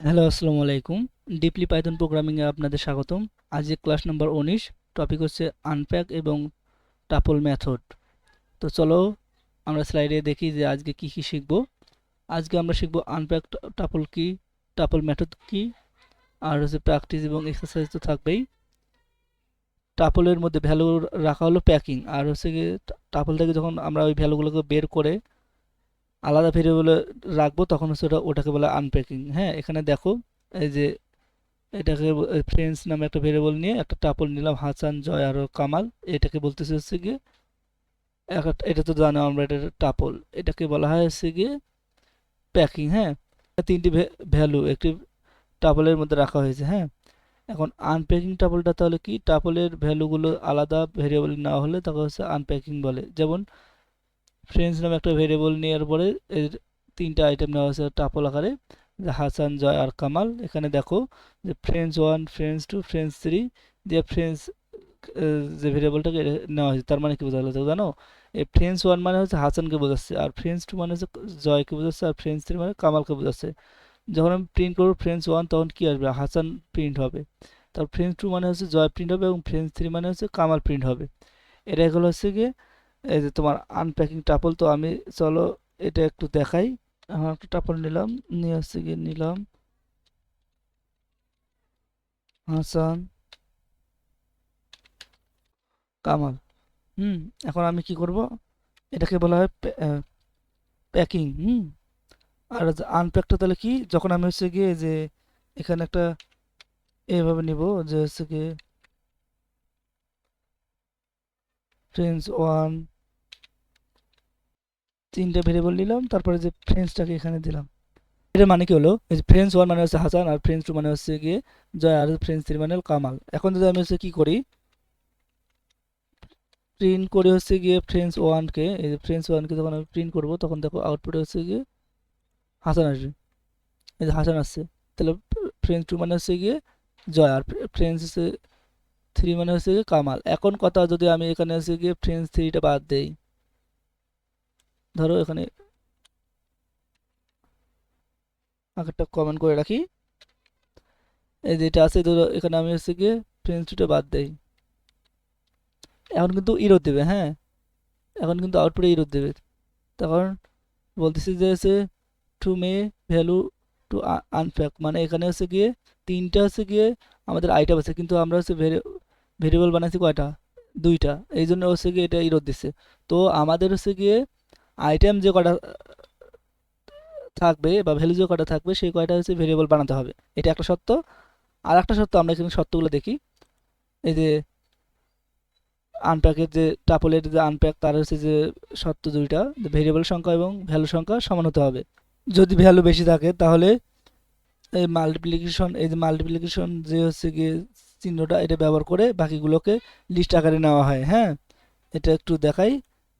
Hello, আসসালামু আলাইকুম। Deeply Python প্রোগ্রামিংয়ে আপনাদের স্বাগতম। আজকে ক্লাস নাম্বার 19। টপিক হচ্ছে আনপ্যাক এবং টাপল মেথড। তো চলো আমরা স্লাইডে দেখি যে আজকে কি কি শিখব। আজকে আমরা শিখব আনপ্যাক টাপল কি, টাপল মেথড কি, আর হচ্ছে প্র্যাকটিস এবং এক্সারসাইজ তো থাকবেই। টাপলের মধ্যে ভ্যালু রাখা হলো প্যাকিং, আর হচ্ছে কি টাপল থেকে যখন আমরা ওই ভ্যালুগুলোকে বের করে আলাদা ভেরিয়েবলে রাখবো তখন হচ্ছে ওটাকে বলে আনপ্যাকিং। হ্যাঁ, এখানে দেখো এই যে এটাকে ফ্রেন্ডস নামে একটা ভেরিয়েবল নিয়ে একটা টাপল নিলাম, হাসান, জয় আর কামাল। এটাকে বলতেছে হচ্ছে গিয়ে এটা তো জানো আমরা, এটা টাপল, এটাকে বলা হয় হচ্ছে গিয়ে প্যাকিং। হ্যাঁ, তিনটি ভ্যালু একটি টাপলের মধ্যে রাখা হয়েছে। হ্যাঁ, এখন আনপ্যাকিং টাপলটা তাহলে কি, টাপলের ভ্যালুগুলো আলাদা ভেরিয়েবল না হলে তাকে হচ্ছে আনপ্যাকিং বলে। যেমন ফ্রেন্ডস নামে একটা ভেরিয়েবল নেওয়ার পরে এর তিনটা আইটেম নেওয়া হয়েছে টাপল আকারে, যে হাসান, জয় আর কামাল। এখানে দেখো যে ফ্রেন্ডস 1, ফ্রেন্ডস 2, ফ্রেন্ডস 3 দিয়ে ফ্রেন্ডস যে ভেরিয়েবলটাকে নেওয়া হয়েছে, তার মানে কি বোঝা গেল জানো? এই ফ্রেন্ডস 1 মানে হচ্ছে হাসানকে বোঝাচ্ছে, আর ফ্রেন্ডস 2 মানে হচ্ছে জয়কে বোঝাচ্ছে, আর ফ্রেন্ডস 3 মানে কামালকে বোঝাচ্ছে। যখন আমি প্রিন্ট করবো ফ্রেন্ডস 1 তখন কি আসবে, হাসান প্রিন্ট হবে। তারপর ফ্রেন্ডস 2 মানে হচ্ছে জয় প্রিন্ট হবে, এবং ফ্রেন্ডস 3 মানে হচ্ছে কামাল প্রিন্ট হবে। এটা এগুলো হচ্ছে গিয়ে এই যে তোমার আনপ্যাকিং টাপল। তো আমি চলো এটা একটু দেখাই। আমার একটা টাপল নিলাম, নিয়ে হচ্ছে গিয়ে নিলাম হাসান, কামাল। হুম, এখন আমি কি করব, এটাকে বলা হয় প্যাকিং। আর আনপ্যাকটা তাহলে কি, যখন আমি হচ্ছে গিয়ে যে এখানে একটা এভাবে নিব, যে হচ্ছে গিয়ে ফ্রেন্ডস 1 তিনটা ভেরিয়েবল নিলাম, তারপরে যে ফ্রেন্ডসটাকে এখানে দিলাম। এটার মানে কি হলো, এই যে ফ্রেন্ডস 1 মানে হচ্ছে হাসান, আর ফ্রেন্ডস 2 মানে হচ্ছে গিয়ে জয়, আর ফ্রেন্ডস 3 মানে হলো কামাল। এখন যদি আমি হচ্ছে কি করি, প্রিন্ট করে হচ্ছে গিয়ে ফ্রেন্ডস 1 কে, এই যে ফ্রেন্ডস 1 কে যখন আমি প্রিন্ট করব তখন দেখো আউটপুটে হচ্ছে গিয়ে হাসান আসবে। এই যে হাসান আসছে, তাহলে ফ্রেন্ডস 2 মানে হচ্ছে গিয়ে জয়, আর ফ্রেন্ডস 3 মানে হচ্ছে গিয়ে কামাল। এখন কথা, যদি আমি এখানে হচ্ছে গিয়ে ফ্রেন্ডস 3টা বাদ দেই, ধরো এখানে একটা কমেন্ট করে রাখি, এই যেটা আছে ধরো এখানে আমি হচ্ছে গিয়ে ফ্রেন্ডস 2টা বাদ দেই, এখন কিন্তু ইরর দেবে। হ্যাঁ, এখন কিন্তু আউটপুটে ইরর দেবে। তখন বলতেছি যে হচ্ছে টু মে ভ্যালু টু আনপ্যাক, মানে এখানে হচ্ছে গিয়ে তিনটা হচ্ছে গিয়ে আমাদের আইটেম আছে, কিন্তু আমরা হচ্ছে ভেরিয়েবল বানাইছি কয়টা, দুইটা। এই জন্য হচ্ছে গিয়ে এটা ইরর দিচ্ছে। তো আমাদের হচ্ছে গিয়ে আইটেম যে কটা থাকবে বা ভ্যালু যে কটা থাকবে সেই কয়টা হচ্ছে ভেরিয়েবল বানাতে হবে, এটা একটা সত্য। আর একটা সত্য, আমরা এখানে সত্যগুলো দেখি। এই যে আনপ্যাকের যে টাপলের যে আনপ্যাক, তার হচ্ছে যে সত্য দুইটা, ভেরিয়েবল সংখ্যা এবং ভ্যালু সংখ্যা সমান হতে হবে। যদি ভ্যালু বেশি থাকে তাহলে এই যে মাল্টিপ্লিকেশন যে হচ্ছে গিয়ে চিহ্নটা, এটা ব্যবহার করে বাকিগুলোকে লিস্ট আকারে নেওয়া হয়। হ্যাঁ, এটা একটু দেখাই।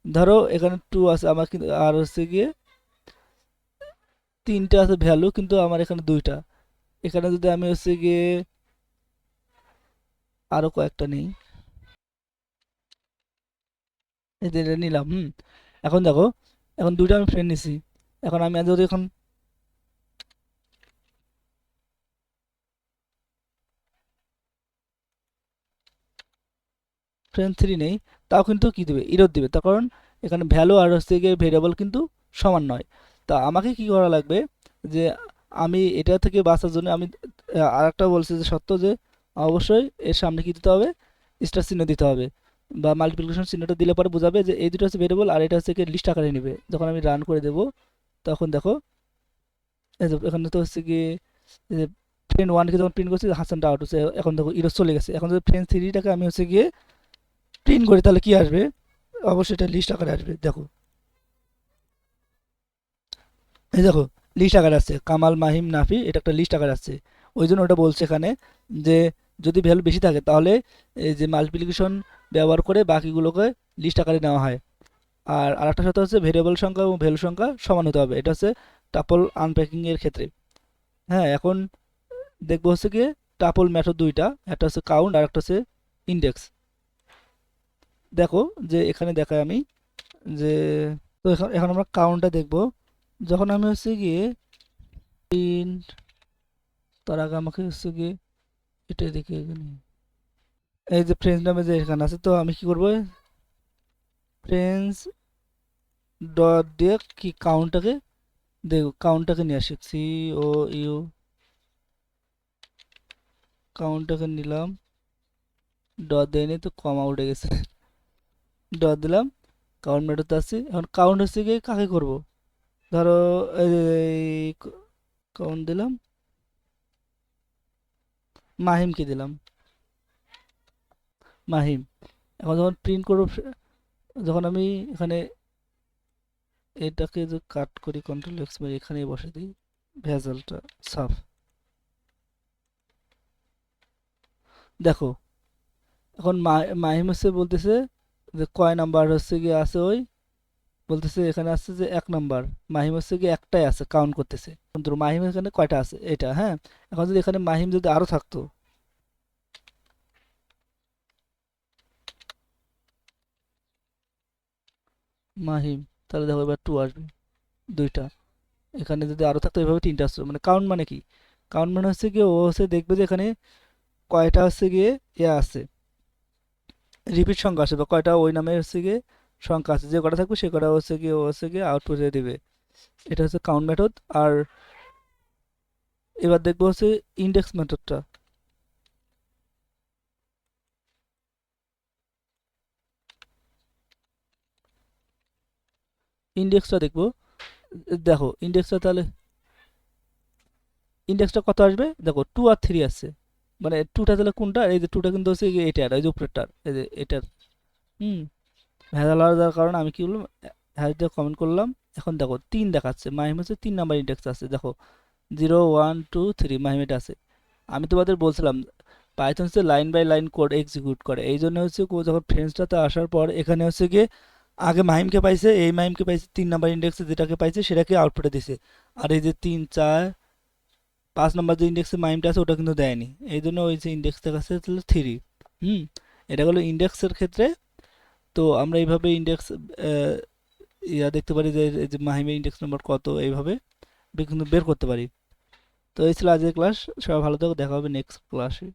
ধরো এখানে 2 আছে আমার, কিন্তু আর হচ্ছে গিয়ে তিনটা আছে ভ্যালু, কিন্তু আমার এখানে দুইটা। এখানে যদি আমি হচ্ছে গিয়ে আরো কয়েকটা নেই, এই যে এটা নিলাম। এখন দেখো, এখন দুইটা আমি ফ্রেন্ড নিছি। এখন আমি যদি এখন ফ্রেন্ড 3 নেই, তাও কিন্তু কি দেবে, ইরর দিবে। তার কারণ এখানে ভ্যালু আর হচ্ছে গিয়ে ভেরিয়েবল কিন্তু সমান নয়। তা আমাকে কি করা লাগবে, যে আমি এটা থেকে বাঁচার জন্য আমি আর একটা বলছি যে সত্য, যে অবশ্যই এর সামনে কি দিতে হবে, স্টার চিহ্ন দিতে হবে, বা মাল্টিপ্লিকেশন চিহ্নটা দিলে পরে বোঝাবে যে এই দুটো হচ্ছে ভেরিয়েবল, আর এটা হচ্ছে কি লিস্ট আকারে নেবে। যখন আমি রান করে দেবো তখন দেখো এই যে এখানে তো হচ্ছে কি, এই যে ফ্রেন্ড 1 কে যখন প্রিন্ট করছি হাসানটা আউট হচ্ছে, এখন দেখো ইরর চলে গেছে। এখন যদি ফ্রেন্ড 3টাকে আমি হচ্ছে গিয়ে প্রিন্ট করি তাহলে কি আসবে, অবশ্যই এটা লিস্ট আকারে আসবে। দেখো, এই দেখো লিস্ট আকারে আসছে, কামাল, মাহিম, নাফি, এটা একটা লিস্ট আকারে আসছে। ওই জন্য ওটা বলছে এখানে যে যদি ভ্যালু বেশি থাকে তাহলে এই যে মাল্টিপ্লিকেশন ব্যবহার করে বাকিগুলোকে লিস্ট আকারে নেওয়া হয়। আর আরেকটা সাথে হচ্ছে ভেরিয়েবল সংখ্যা এবং ভ্যালু সংখ্যা সমান হতে হবে, এটা হচ্ছে টাপল আনপ্যাকিং এর ক্ষেত্রে। হ্যাঁ, এখন দেখবো হচ্ছে গিয়ে টাপল মেথড দুইটা, একটা হচ্ছে কাউন্ট আর একটা হচ্ছে ইন্ডেক্স। দেখো যে এখানে দেখাই আমি যে, তো এখন এখন আমরা কাউন্টটা দেখব। যখন আমি হচ্ছে গিয়ে প্রিন্ট তার আগে আমাকে হচ্ছে গিয়ে এটা দেখে এখানে এই যে ফ্রেন্ডস নামে যে এখানে আছে, তো আমি কি করব, ফ্রেন্ডস ডট দিয়ে কি কাউন্টটাকে দেখো, কাউন্টটাকে নিয়ে আসি, COU কাউন্টটাকে নিলাম, ডট দেয়নি তো কমা উঠে গেছে ডট দিলাম, কাউন্ট মেটাতে আসছি। এখন কাউন্ট হচ্ছে গিয়ে কাকে করব, ধরো এই কাউন্ট দিলাম, মাহিমকে দিলাম, মাহিম। এখন যখন প্রিন্ট করব, যখন আমি এখানে এটাকে যে কাট করি, কন্ট্রোল এক্স মারি এখানেই বসে দিই, ভেজালটা সাফ। দেখো এখন মাহিম হচ্ছে বলতেছে যে কয় নাম্বার হচ্ছে গিয়ে আছে, ওই বলতেছে এখানে আসছে যে 1 নাম্বার, মাহিম হচ্ছে গিয়ে একটাই আছে, কাউন্ট করতেছে, কিন্তু মাহিম এখানে কয়টা আছে এটা, হ্যাঁ। এখন যদি এখানে মাহিম যদি আরো থাকতো, মাহিম, তাহলে দেখো এবার 2 আসবে, 2টা। এখানে যদি আরো থাকতো এভাবে 3টা আসতো। মানে কাউন্ট মানে কি, কাউন্ট মানে হচ্ছে গিয়ে ও হচ্ছে দেখবে যে এখানে কয়টা হচ্ছে গিয়ে ইয়ে আছে, রিপিট সংখ্যা আছে, বা কয়টা ওই নামে হচ্ছে গিয়ে সংখ্যা আছে, যে কটা থাকবে সে কটা হচ্ছে গিয়ে ও হচ্ছে গিয়ে আউটপুটে দিবে। এটা হচ্ছে কাউন্ট মেথড। আর এবার দেখবো হচ্ছে ইন্ডেক্স মেথডটা। ইন্ডেক্সটা দেখবো, দেখো ইন্ডেক্সটা তাহলে, ইন্ডেক্সটা কত আসবে, দেখো 2 আর 3 আছে, মানে 2টা তাহলে কোনটা, এই যে 2টা কিন্তু হচ্ছে গিয়ে এটার, এই যে উপরেরটার, এই যে এটার। হুম, ভেজাল হওয়ার কারণে আমি কি করলাম, হ্যাশ দিয়ে কমেন্ট করলাম। এখন দেখো 3 দেখাচ্ছে, মাহিম হচ্ছে 3 নাম্বার ইন্ডেক্স আছে, দেখো 0 1 2 3 মাহিম এটা আছে। আমি তোমাদের বলছিলাম পাইথন হচ্ছে line by line code execute করে, এই জন্য হচ্ছে যখন ফ্রেন্ডসটাতে আসার পর এখানে হচ্ছে গিয়ে আগে মাহিমকে পাইছে, এই মাহিমকে পাইছে 3 নাম্বার ইন্ডেক্সে, যেটাকে পাইছে সেটাকে আউটপুটে দিছে। আর এই যে 3 4 5 নাম্বার যে ইন্ডেক্সে মাহিমটা আছে ওটা কিন্তু দেয়নি, এই জন্য ওই যে ইন্ডেক্স দেখাচ্ছে তাহলে 3। হুম, এটা হলো ইন্ডেক্সের ক্ষেত্রে। তো আমরা এইভাবে ইন্ডেক্স ইয়া দেখতে পারি যে এই যে মাহিমের ইন্ডেক্স নাম্বার কত, এইভাবে কিন্তু বের করতে পারি। তো এই ছিল আজকের ক্লাস, সবাই ভালো থাকো, দেখা হবে নেক্সট ক্লাসে।